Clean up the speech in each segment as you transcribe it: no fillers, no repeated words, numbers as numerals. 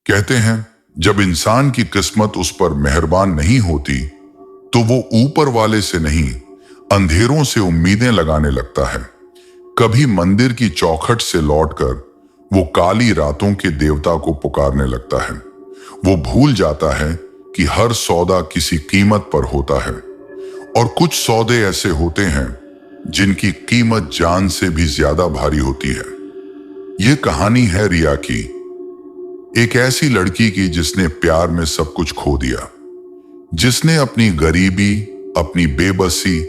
कहते हैं जब इंसान की किस्मत उस पर मेहरबान नहीं होती तो वो ऊपर वाले से नहीं अंधेरों से उम्मीदें लगाने लगता है। कभी मंदिर की चौखट से लौटकर वो काली रातों के देवता को पुकारने लगता है। वो भूल जाता है कि हर सौदा किसी कीमत पर होता है और कुछ सौदे ऐसे होते हैं जिनकी कीमत जान से भी ज्यादा भारी होती है। ये कहानी है रिया की, एक ऐसी लड़की की जिसने प्यार में सब कुछ खो दिया, जिसने अपनी गरीबी, अपनी बेबसी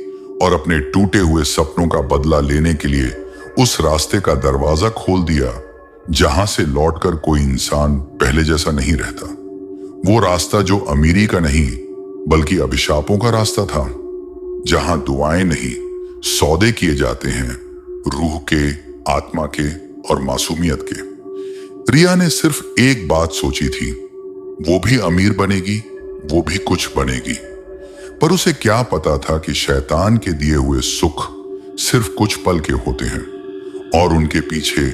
और अपने टूटे हुए सपनों का बदला लेने के लिए उस रास्ते का दरवाजा खोल दिया जहां से लौटकर कोई इंसान पहले जैसा नहीं रहता। वो रास्ता जो अमीरी का नहीं बल्कि अभिशापों का रास्ता था, जहां दुआएं नहीं सौदे किए जाते हैं, रूह के, आत्मा के और मासूमियत के। रिया ने सिर्फ एक बात सोची थी, वो भी अमीर बनेगी, वो भी कुछ बनेगी। पर उसे क्या पता था कि शैतान के दिए हुए सुख सिर्फ कुछ पल के होते हैं और उनके पीछे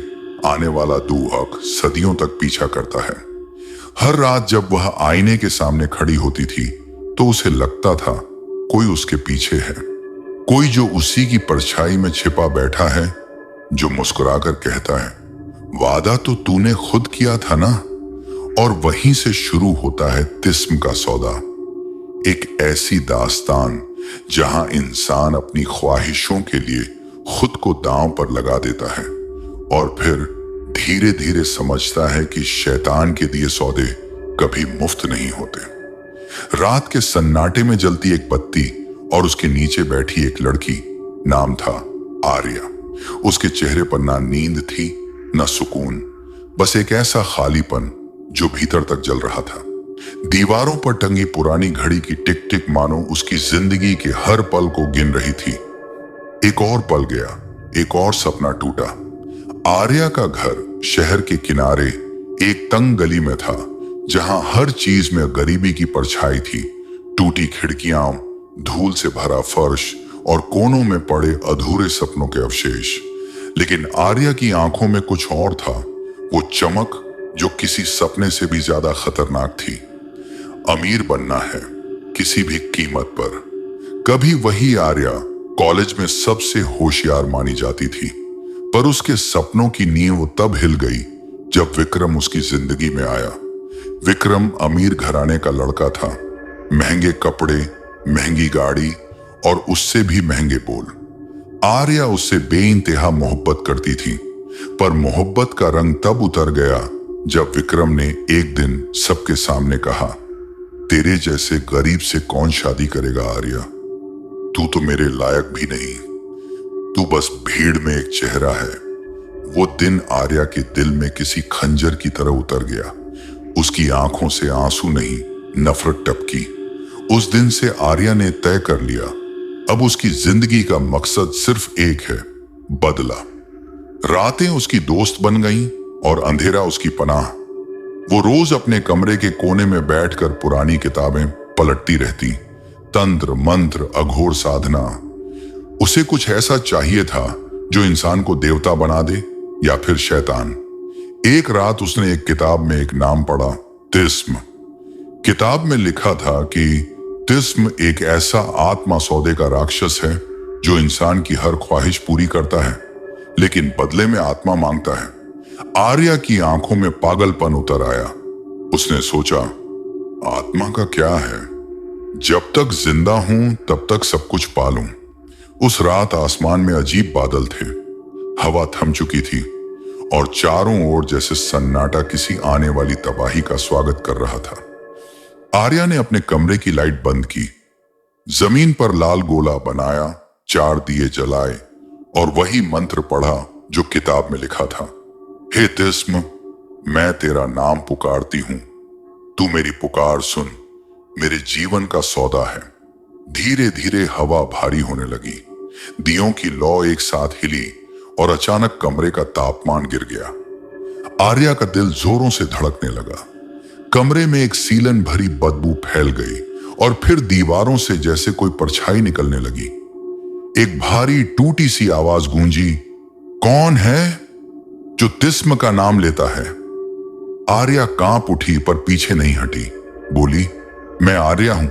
आने वाला दुख सदियों तक पीछा करता है। हर रात जब वह आईने के सामने खड़ी होती थी तो उसे लगता था कोई उसके पीछे है, कोई जो उसी की परछाई में छिपा बैठा है, जो मुस्कुराकर कहता है, वादा तो तूने खुद किया था ना। और वहीं से शुरू होता है तिस्म का सौदा, एक ऐसी दास्तान जहां इंसान अपनी ख्वाहिशों के लिए खुद को दांव पर लगा देता है और फिर धीरे धीरे समझता है कि शैतान के दिए सौदे कभी मुफ्त नहीं होते। रात के सन्नाटे में जलती एक बत्ती और उसके नीचे बैठी एक लड़की, नाम था आर्या। उसके चेहरे पर ना नींद थी ना सुकून, बस एक ऐसा खालीपन जो भीतर तक जल रहा था। दीवारों पर टंगी पुरानी घड़ी की टिक टिक मानो उसकी जिंदगी के हर पल को गिन रही थी। एक और पल गया, एक और सपना टूटा। आर्या का घर शहर के किनारे एक तंग गली में था, जहां हर चीज में गरीबी की परछाई थी। टूटी खिड़कियां, धूल से भरा फर्श और कोनों में पड़े अधूरे सपनों के अवशेष। लेकिन आर्या की आंखों में कुछ और था, वो चमक जो किसी सपने से भी ज्यादा खतरनाक थी। अमीर बनना है किसी भी कीमत पर। कभी वही आर्या कॉलेज में सबसे होशियार मानी जाती थी, पर उसके सपनों की नींव तब हिल गई जब विक्रम उसकी जिंदगी में आया। विक्रम अमीर घराने का लड़का था, महंगे कपड़े, महंगी गाड़ी और उससे भी महंगे बोल। आर्या उससे बेइंतहा मोहब्बत करती थी, पर मोहब्बत का रंग तब उतर गया जब विक्रम ने एक दिन सबके सामने कहा, तेरे जैसे गरीब से कौन शादी करेगा आर्या, तू तो मेरे लायक भी नहीं, तू बस भीड़ में एक चेहरा है। वो दिन आर्या के दिल में किसी खंजर की तरह उतर गया। उसकी आंखों से आंसू नहीं, नफरत टपकी। उस दिन से आर्या ने तय कर लिया, अब उसकी जिंदगी का मकसद सिर्फ एक है, बदला। रातें उसकी दोस्त बन गईं और अंधेरा उसकी पनाह। वो रोज अपने कमरे के कोने में बैठकर पुरानी किताबें पलटती रहती। तंत्र, मंत्र, अघोर साधना। उसे कुछ ऐसा चाहिए था जो इंसान को देवता बना दे या फिर शैतान। एक रात उसने एक किताब में एक नाम पढ़ा, तिस्म। किताब में लिखा था कि तिस्म एक ऐसा आत्मा सौदे का राक्षस है जो इंसान की हर ख्वाहिश पूरी करता है, लेकिन बदले में आत्मा मांगता है। आर्या की आंखों में पागलपन उतर आया। उसने सोचा, आत्मा का क्या है, जब तक जिंदा हूं तब तक सब कुछ पालूं। उस रात आसमान में अजीब बादल थे, हवा थम चुकी थी और चारों ओर जैसे सन्नाटा किसी आने वाली तबाही का स्वागत कर रहा था। आर्या ने अपने कमरे की लाइट बंद की, जमीन पर लाल गोला बनाया, 4 दिए जलाए और वही मंत्र पढ़ा जो किताब में लिखा था, हे तिस्म, मैं तेरा नाम पुकारती हूं, तू मेरी पुकार सुन, मेरे जीवन का सौदा है। धीरे धीरे हवा भारी होने लगी, दियों की लौ एक साथ हिली और अचानक कमरे का तापमान गिर गया। आर्या का दिल जोरों से धड़कने लगा। कमरे में एक सीलन भरी बदबू फैल गई और फिर दीवारों से जैसे कोई परछाई निकलने लगी। एक भारी टूटी सी आवाज गूंजी, कौन है जो तिस्म का नाम लेता है? आर्या कांप उठी पर पीछे नहीं हटी। बोली, मैं आर्या हूं।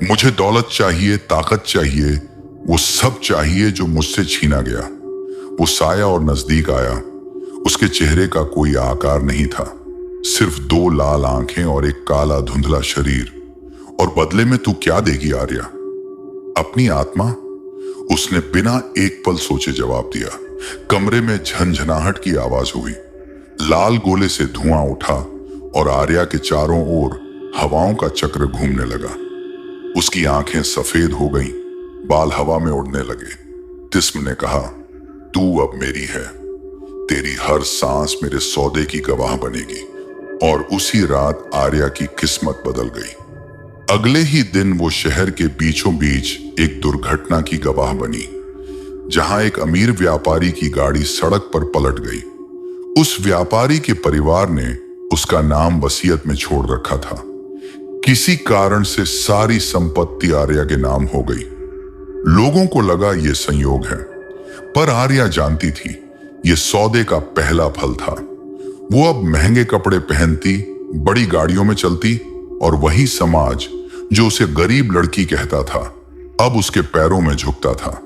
मुझे दौलत चाहिए, ताकत चाहिए, वो सब चाहिए जो मुझसे छीना गया। वो साया और नजदीक आया। उसके चेहरे का कोई आकार नहीं था, सिर्फ 2 लाल आंखें और एक काला धुंधला शरीर। और बदले में तू क्या देगी आर्या? अपनी आत्मा? उसने बिना एक पल सोचे जवाब दिया। कमरे में झनझनाहट की आवाज हुई। लाल गोले से धुआं उठा और आर्या के चारों ओर हवाओं का चक्र घूमने लगा। उसकी आंखें सफेद हो गईं, बाल हवा में उड़ने लगे। तिस्म ने कहा, तू अब मेरी है। तेरी हर सांस मेरे सौदे की गवाह बनेगी। और उसी रात आर्या की किस्मत बदल गई। अगले ही दिन वो शहर के बीचों बीच एक दुर्घटना की गवाह बनी, जहां एक अमीर व्यापारी की गाड़ी सड़क पर पलट गई। उस व्यापारी के परिवार ने उसका नाम वसीयत में छोड़ रखा था। किसी कारण से सारी संपत्ति आर्या के नाम हो गई। लोगों को लगा ये संयोग है, पर आर्या जानती थी ये सौदे का पहला फल था। वो अब महंगे कपड़े पहनती, बड़ी गाड़ियों में चलती, और वही समाज जो उसे गरीब लड़की कहता था अब उसके पैरों में झुकता था।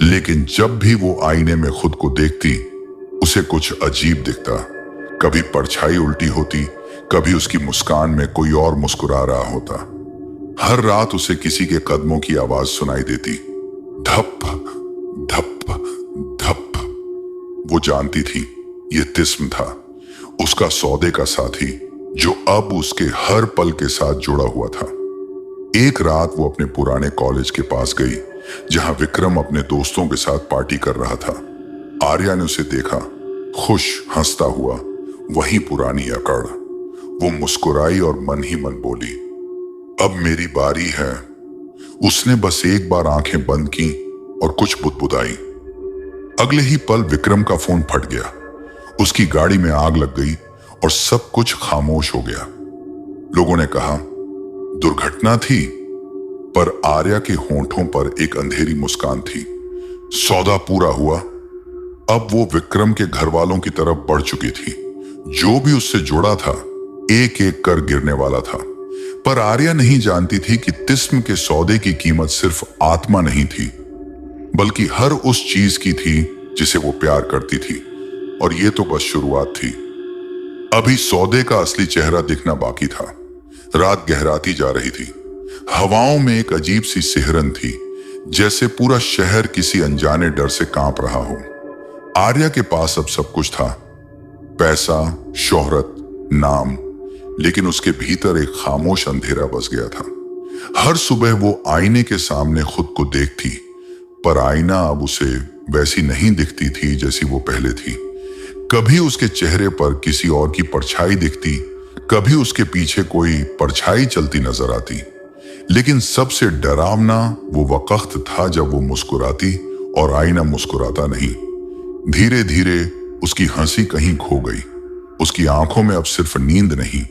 लेकिन जब भी वो आईने में खुद को देखती, उसे कुछ अजीब दिखता। कभी परछाई उल्टी होती, कभी उसकी मुस्कान में कोई और मुस्कुरा रहा होता। हर रात उसे किसी के कदमों की आवाज सुनाई देती, धप धप धप। वो जानती थी ये तिस्म था, उसका सौदे का साथी, जो अब उसके हर पल के साथ जुड़ा हुआ था। एक रात वो अपने पुराने कॉलेज के पास गई, जहां विक्रम अपने दोस्तों के साथ पार्टी कर रहा था। आर्या ने उसे देखा, खुश हंसता हुआ, वही पुरानी अकड़। वो मुस्कुराई और मन ही मन बोली, अब मेरी बारी है। उसने बस एक बार आंखें बंद की और कुछ बुदबुदाई। अगले ही पल विक्रम का फोन फट गया। उसकी गाड़ी में आग लग गई और सब कुछ खामोश हो गया। लोगों ने कहा दुर्घटना थी, पर आर्या के होंठों पर एक अंधेरी मुस्कान थी। सौदा पूरा हुआ। अब वो विक्रम के घर वालों की तरफ बढ़ चुकी थी। जो भी उससे जुड़ा था एक एक कर गिरने वाला था। पर आर्या नहीं जानती थी कि तिस्म के सौदे की कीमत सिर्फ आत्मा नहीं थी, बल्कि हर उस चीज की थी जिसे वो प्यार करती थी। और ये तो बस शुरुआत थी। अभी सौदे का असली चेहरा दिखना बाकी था। रात गहराती जा रही थी। हवाओं में एक अजीब सी सिहरन थी, जैसे पूरा शहर किसी अनजाने डर से कांप रहा हो। आर्या के पास अब सब कुछ था, पैसा, शोहरत, नाम, लेकिन उसके भीतर एक खामोश अंधेरा बस गया था। हर सुबह वो आईने के सामने खुद को देखती, पर आईना अब उसे वैसी नहीं दिखती थी जैसी वो पहले थी। कभी उसके चेहरे पर किसी और की परछाई दिखती, कभी उसके पीछे कोई परछाई चलती नजर आती। लेकिन सबसे डरावना वो वक्त था जब वो मुस्कुराती और आईना मुस्कुराता नहीं। धीरे धीरे उसकी हंसी कहीं खो गई। उसकी आंखों में अब सिर्फ नींद नहीं,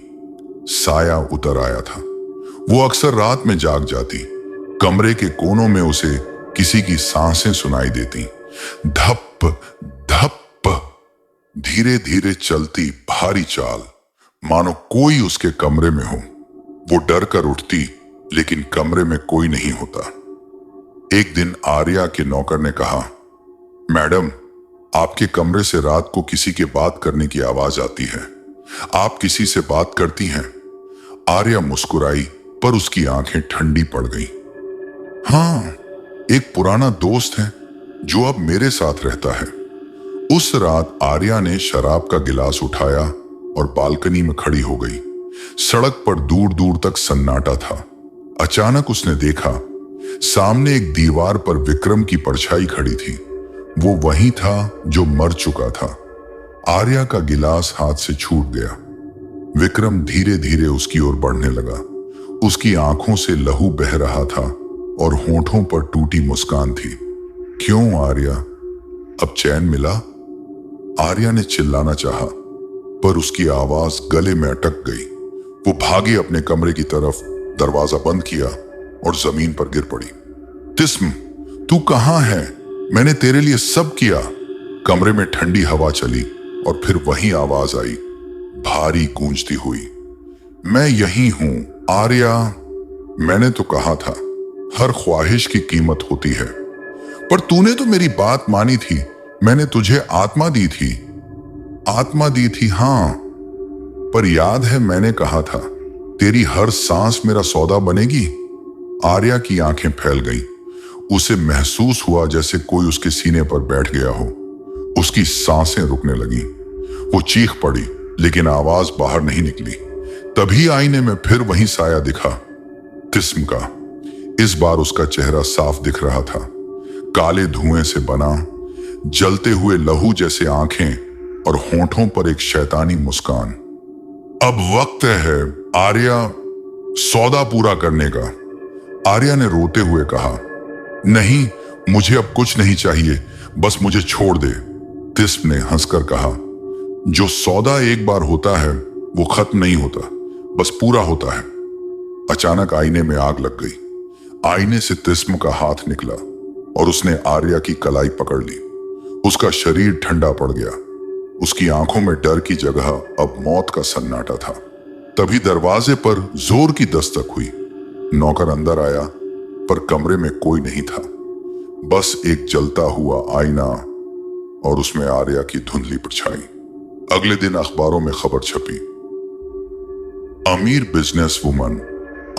साया उतर आया था। वो अक्सर रात में जाग जाती। कमरे के कोनों में उसे किसी की सांसें सुनाई देती, धप धप, धीरे धीरे चलती भारी चाल, मानो कोई उसके कमरे में हो। वो डर कर उठती, लेकिन कमरे में कोई नहीं होता। एक दिन आर्या के नौकर ने कहा, मैडम, आपके कमरे से रात को किसी के बात करने की आवाज आती है। आप किसी से बात करती हैं? आर्या मुस्कुराई, पर उसकी आंखें ठंडी पड़ गईं। हाँ, एक पुराना दोस्त है जो अब मेरे साथ रहता है। उस रात आर्या ने शराब का गिलास उठाया और बालकनी में खड़ी हो गई। सड़क पर दूर दूर तक सन्नाटा था। अचानक उसने देखा, सामने एक दीवार पर विक्रम की परछाई खड़ी थी। वो वही था जो मर चुका था। आर्या का गिलास हाथ से छूट गया। विक्रम धीरे धीरे उसकी ओर बढ़ने लगा। उसकी आंखों से लहू बह रहा था और होंठों पर टूटी मुस्कान थी। क्यों आर्या, अब चैन मिला? आर्या ने चिल्लाना चाहा, पर उसकी आवाज गले में अटक गई। वो भागी अपने कमरे की तरफ, दरवाजा बंद किया और जमीन पर गिर पड़ी। तिस्म, तू कहां है? मैंने तेरे लिए सब किया। कमरे में ठंडी हवा चली और फिर वही आवाज आई, भारी गूंजती हुई। मैं यही हूं आर्या। मैंने तो कहा था हर ख्वाहिश की कीमत होती है, पर तूने तो मेरी बात मानी थी। मैंने तुझे आत्मा दी थी। आत्मा दी थी, हां, पर याद है मैंने कहा था तेरी हर सांस मेरा सौदा बनेगी। आर्या की आंखें फैल गईं। उसे महसूस हुआ जैसे कोई उसके सीने पर बैठ गया हो। उसकी सांसें रुकने लगी। वो चीख पड़ी, लेकिन आवाज बाहर नहीं निकली। तभी आईने में फिर वही साया दिखा, तिस्म का। इस बार उसका चेहरा साफ दिख रहा था। काले धुएं से बना, जलते हुए लहू जैसे आंखें और होंठों पर एक शैतानी मुस्कान। अब वक्त है आर्या, सौदा पूरा करने का। आर्या ने रोते हुए कहा, नहीं, मुझे अब कुछ नहीं चाहिए, बस मुझे छोड़ दे। तिस्म ने हंसकर कहा, जो सौदा एक बार होता है वो खत्म नहीं होता, बस पूरा होता है। अचानक आईने में आग लग गई। आईने से तिस्म का हाथ निकला और उसने आर्या की कलाई पकड़ ली। उसका शरीर ठंडा पड़ गया। उसकी आंखों में डर की जगह अब मौत का सन्नाटा था। तभी दरवाजे पर जोर की दस्तक हुई। नौकर अंदर आया, पर कमरे में कोई नहीं था, बस एक जलता हुआ आईना और उसमें आर्या की धुंधली परछाई। अगले दिन अखबारों में खबर छपी, अमीर बिजनेस वुमन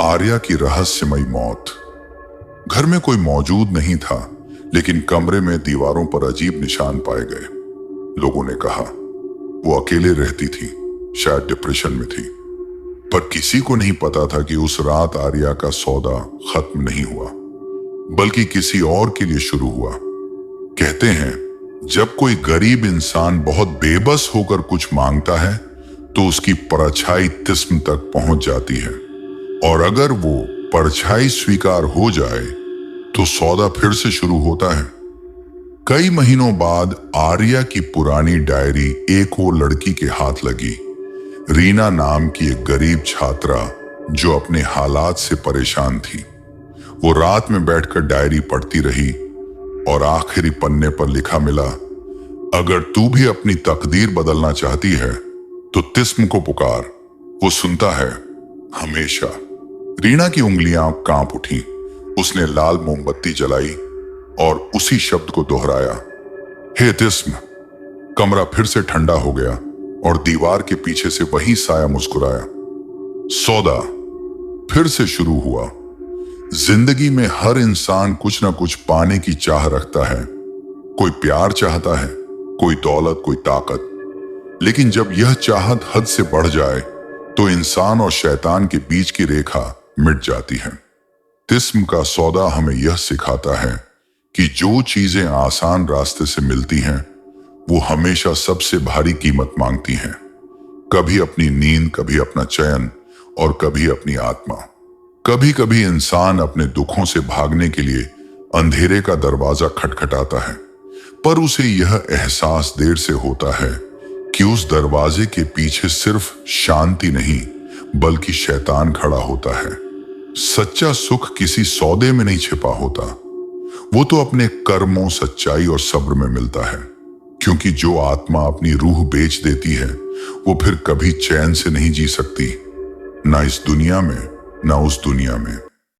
आर्या की रहस्यमयी मौत। घर में कोई मौजूद नहीं था, लेकिन कमरे में दीवारों पर अजीब निशान पाए गए। लोगों ने कहा वो अकेले रहती थी, शायद डिप्रेशन में थी। पर किसी को नहीं पता था कि उस रात आर्या का सौदा खत्म नहीं हुआ, बल्कि किसी और के लिए शुरू हुआ। कहते हैं जब कोई गरीब इंसान बहुत बेबस होकर कुछ मांगता है तो उसकी परछाई तिस्म तक पहुंच जाती है, और अगर वो परछाई स्वीकार हो जाए तो सौदा फिर से शुरू होता है। कई महीनों बाद आर्या की पुरानी डायरी एक और लड़की के हाथ लगी। रीना नाम की एक गरीब छात्रा जो अपने हालात से परेशान थी। वो रात में बैठकर डायरी पढ़ती रही और आखिरी पन्ने पर लिखा मिला, अगर तू भी अपनी तकदीर बदलना चाहती है तो तिस्म को पुकार, वो सुनता है हमेशा। रीना की उंगलियां कांप उठी। उसने लाल मोमबत्ती जलाई और उसी शब्द को दोहराया, हे तिस्म। कमरा फिर से ठंडा हो गया और दीवार के पीछे से वही साया मुस्कुराया। सौदा फिर से शुरू हुआ। जिंदगी में हर इंसान कुछ ना कुछ पाने की चाह रखता है। कोई प्यार चाहता है, कोई दौलत, कोई ताकत। लेकिन जब यह चाहत हद से बढ़ जाए तो इंसान और शैतान के बीच की रेखा मिट जाती है। तिस्म का सौदा हमें यह सिखाता है कि जो चीजें आसान रास्ते से मिलती हैं वो हमेशा सबसे भारी कीमत मांगती हैं। कभी अपनी नींद, कभी अपना चैन और कभी अपनी आत्मा। कभी कभी इंसान अपने दुखों से भागने के लिए अंधेरे का दरवाजा खटखटाता है, पर उसे यह एहसास देर से होता है कि उस दरवाजे के पीछे सिर्फ शांति नहीं बल्कि शैतान खड़ा होता है। सच्चा सुख किसी सौदे में नहीं छिपा होता, वो तो अपने कर्मों, सच्चाई और सब्र में मिलता है। क्योंकि जो आत्मा अपनी रूह बेच देती है वो फिर कभी चैन से नहीं जी सकती, ना इस दुनिया में ना उस दुनिया में।